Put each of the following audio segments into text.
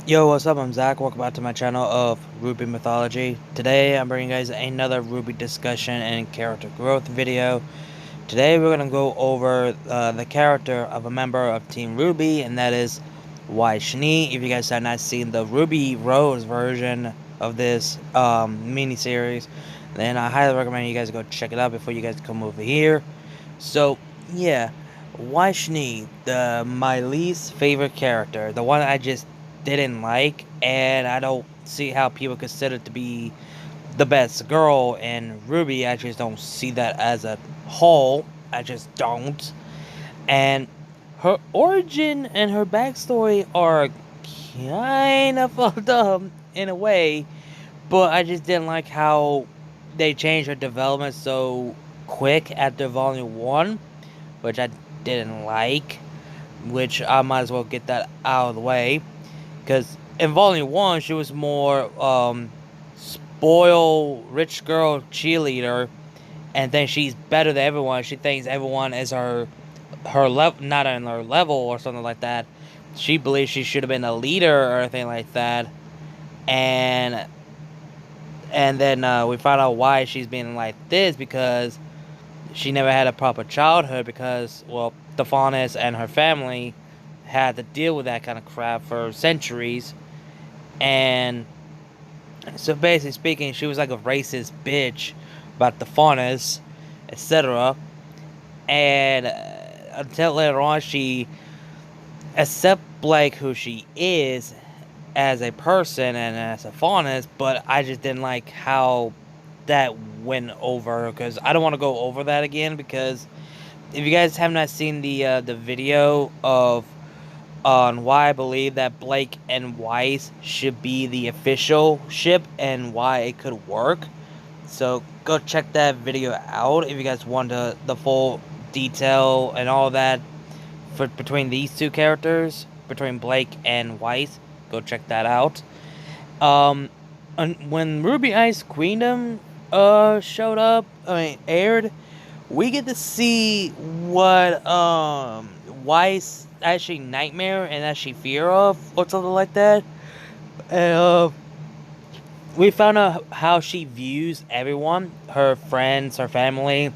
Yo, what's up? I'm Zach. Welcome back to my channel of RWBY Mythology. Today, I'm bringing you guys another RWBY discussion and character growth video. Today, we're gonna go over the character of a member of Team RWBY, and that is Weiss Schnee. If you guys have not seen the Ruby Rose version of this mini-series, then I highly recommend you guys go check it out before you guys come over here. So, yeah, Weiss Schnee, my least favorite character, the one I just didn't like, and I don't see how people consider it to be the best girl in RWBY. I just don't see that as a whole. I just don't. And her origin and her backstory are kind of fucked up in a way, but I just didn't like how they changed her development so quick after Volume 1, which I didn't like, which I might as well get that out of the way. Because in Volume 1, she was more spoiled, rich girl cheerleader, and then she's better than everyone. She thinks everyone is her level, not on her level or something like that. She believes she should have been a leader or anything like that. And then we found out why she's being like this, because she never had a proper childhood, because, well, the Faunus and her family had to deal with that kind of crap for centuries. And so basically speaking, she was like a racist bitch about the Faunus, etc. And until later on, she accepts Blake who she is as a person and as a Faunus, but I just didn't like how that went over, because I don't want to go over that again, because if you guys have not seen the video of on why I believe that Blake and Weiss should be the official ship and why it could work, so go check that video out if you guys want the full detail and all that for between these two characters, between Blake and Weiss. Go check that out. When Ruby Ice Queendom showed up, aired, we get to see what Weiss actually nightmare and actually fear of, or something like that. And we found out how she views everyone, her friends, her family.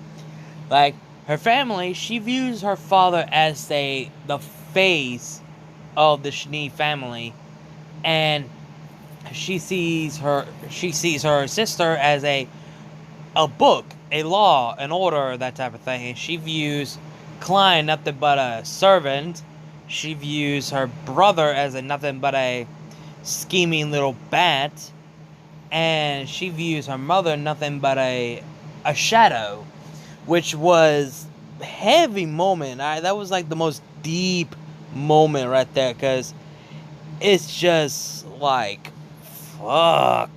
Like her family, she views her father as the face of the Schnee family, and she sees her sister as a book, a law, an order, that type of thing. And she views Klein nothing but a servant. She views her brother as nothing but a scheming little bat, and she views her mother nothing but a shadow, which was heavy moment. That was like the most deep moment right there, because it's just like fuck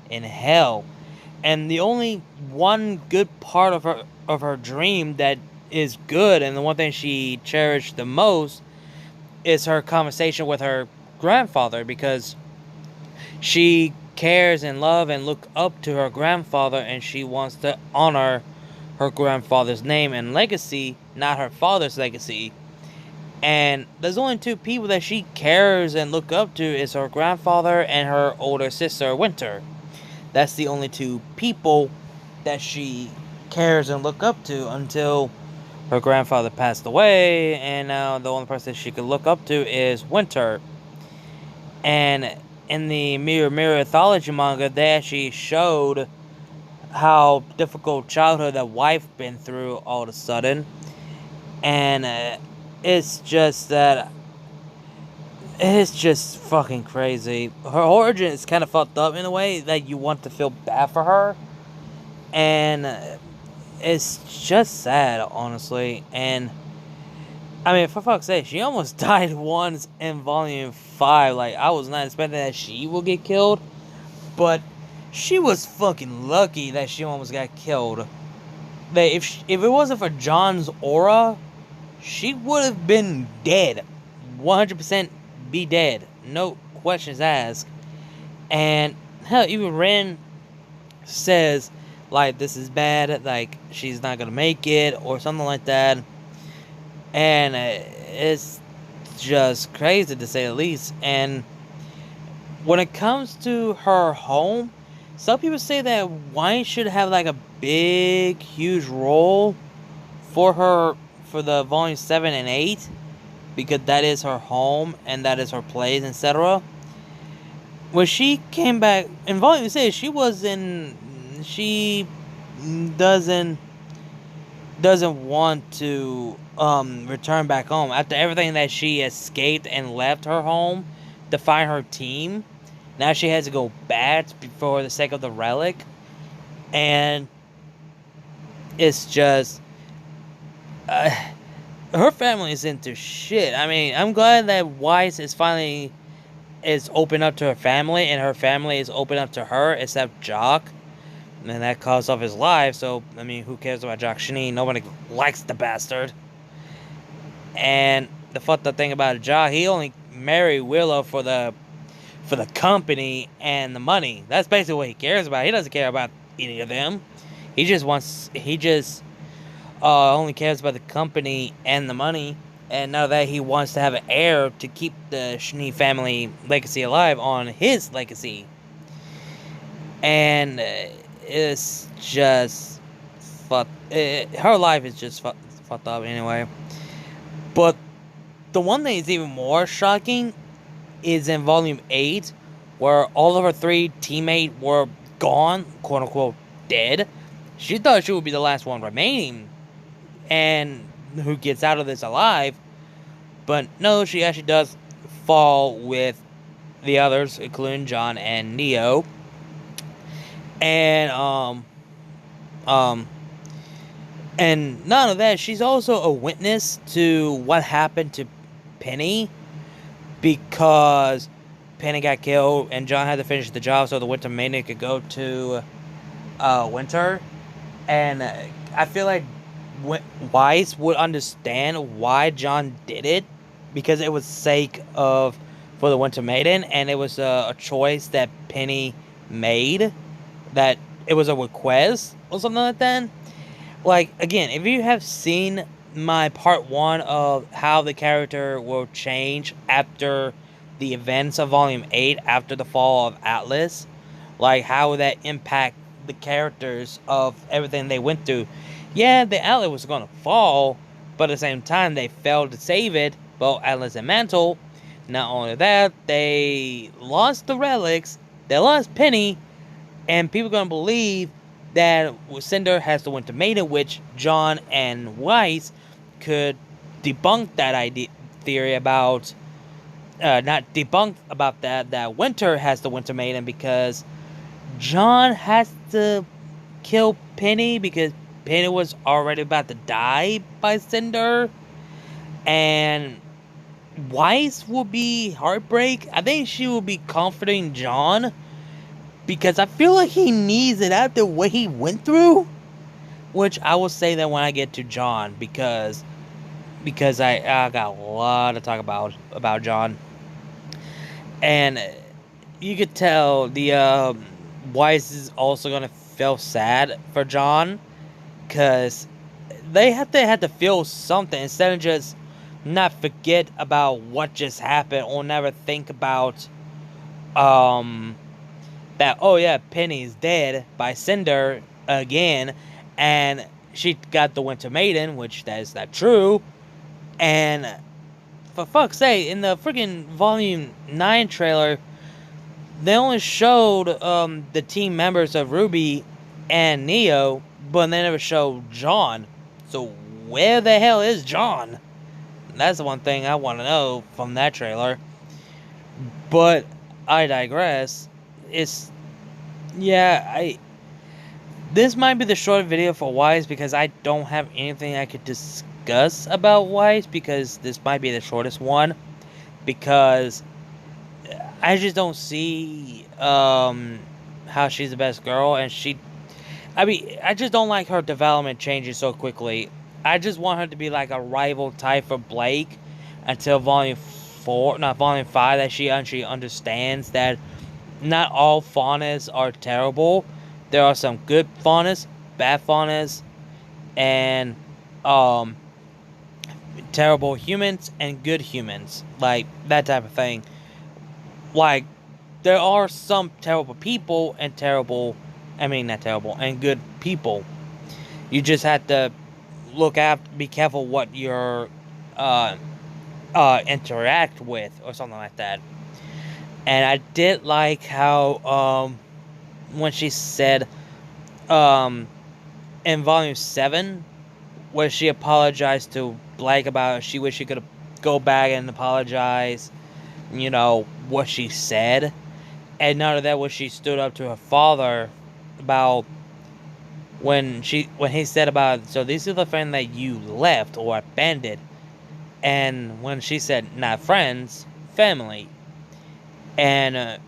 in hell. And the only one good part of her dream that is good, and the one thing she cherished the most, is her conversation with her grandfather, because she cares and love and look up to her grandfather, and she wants to honor her grandfather's name and legacy, not her father's legacy. And there's only two people that she cares and look up to, is her grandfather and her older sister Winter. That's the only two people that she cares and look up to, until her grandfather passed away, and now the only person she could look up to is Winter. And in the Mirror Mythology manga, they actually showed how difficult childhood that wife been through all of a sudden. And it's just that it's just fucking crazy. Her origin is kind of fucked up in a way that you want to feel bad for her, and it's just sad, honestly. And I mean, for fuck's sake, she almost died once in Volume 5. Like, I was not expecting that she would get killed, but she was fucking lucky that she almost got killed. That if it wasn't for John's aura, she would have been dead. 100% be dead. No questions asked. And hell, even Ren says, like, this is bad, like, she's not gonna make it, or something like that. And it's just crazy, to say the least. And when it comes to her home, some people say that Weiss should have like a big, huge role for her for the volume 7 and 8 because that is her home and that is her place, etc. When she came back in volume 6, she was in. She doesn't want to return back home after everything that she escaped and left her home to find her team. Now she has to go back for the sake of the relic, and it's just her family is into shit. I mean, I'm glad that Weiss is finally is open up to her family, and her family is open up to her, except Jock. And that cost off his life, so, I mean, who cares about Jock Schnee? Nobody likes the bastard. And the fucked up thing about Jock, he only married Willow for the company and the money. That's basically what he cares about. He doesn't care about any of them. He just only cares about the company and the money. And now that he wants to have an heir to keep the Schnee family legacy alive on his legacy. And it's just fucked. Her life is just fucked up anyway. But the one thing that's even more shocking is in volume 8, where all of her 3 teammates were gone, quote unquote dead. She thought she would be the last one remaining and who gets out of this alive. But no, she actually does fall with the others, including John and Neo. And and none of that, she's also a witness to what happened to Penny, because Penny got killed and John had to finish the job so the Winter Maiden could go to Winter. And I feel like Weiss would understand why John did it, because it was sake of for the Winter Maiden, and it was a choice that Penny made, that it was a request or something like that. Like, again, if you have seen my part 1 of how the character will change after the events of volume 8, after the fall of Atlas, like how would that impact the characters of everything they went through. Yeah, the Atlas was going to fall, but at the same time they failed to save it, both Atlas and Mantle. Not only that, they lost the relics, they lost Penny, and people are going to believe that Cinder has the Winter Maiden, which John and Weiss could debunk that idea theory about, not debunk about that Winter has the Winter Maiden, because John has to kill Penny because Penny was already about to die by Cinder, and Weiss will be heartbreak. I think she will be comforting John, because I feel like he needs it after what he went through. Which I will say that when I get to John, because I got a lot to talk about John. And you could tell the Weiss is also gonna feel sad for John, because they have to feel something instead of just not forget about what just happened or never think about that, oh yeah, Penny's dead by Cinder again, and she got the Winter Maiden, which that is not true. And for fuck's sake, in the freaking Volume 9 trailer, they only showed the team members of RWBY and Neo, but they never showed John. So where the hell is John? That's the one thing I want to know from that trailer. But I digress. This might be the short video for Weiss, because I don't have anything I could discuss about Weiss, because this might be the shortest one, because I just don't see how she's the best girl, and I just don't like her development changing so quickly. I just want her to be like a rival type for Blake until volume 5, that she actually understands that not all faunas are terrible. There are some good faunas, bad faunas, and terrible humans and good humans, like that type of thing. Like there are some terrible people and not terrible, and good people. You just have to be careful what you're uh, interact with or something like that. And I did like how when she said in volume 7 where she apologized to Blake about she wished she could go back and apologize, what she said. And none of that was she stood up to her father about when he said about, so these are the friends that you left or abandoned. And when she said not friends, family. And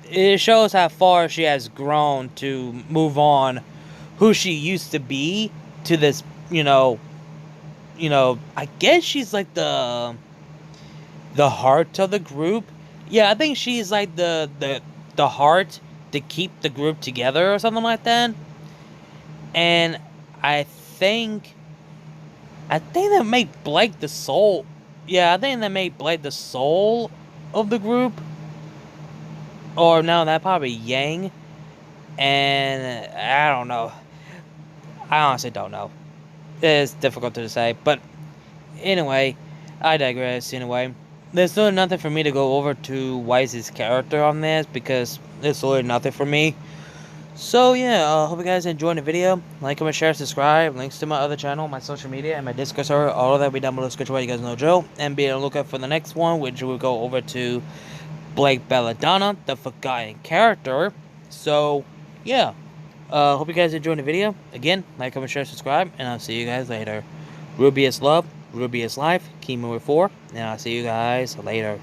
it shows how far she has grown to move on who she used to be to this, I guess she's like the heart of the group. Yeah, I think she's like the heart to keep the group together or something like that. And I think that made Blake the soul. Yeah, I think that made Blake the soul of the group. Or no, that probably Yang. And I don't know. I honestly don't know. It's difficult to say. But anyway, I digress anyway. There's really nothing for me to go over to Weiss's character on this because there's really nothing for me. So yeah, hope you guys enjoyed the video. Like, comment, share, subscribe. Links to my other channel, my social media, and my Discord server. All of that will be down below. Scratch away, you guys know Joe. And be on the lookout for the next one, which will go over to Blake Belladonna, the forgotten character. So yeah, hope you guys enjoyed the video. Again, like, comment, share, subscribe, and I'll see you guys later. RWBY is love, RWBY is life. Keep moving forward, and I'll see you guys later.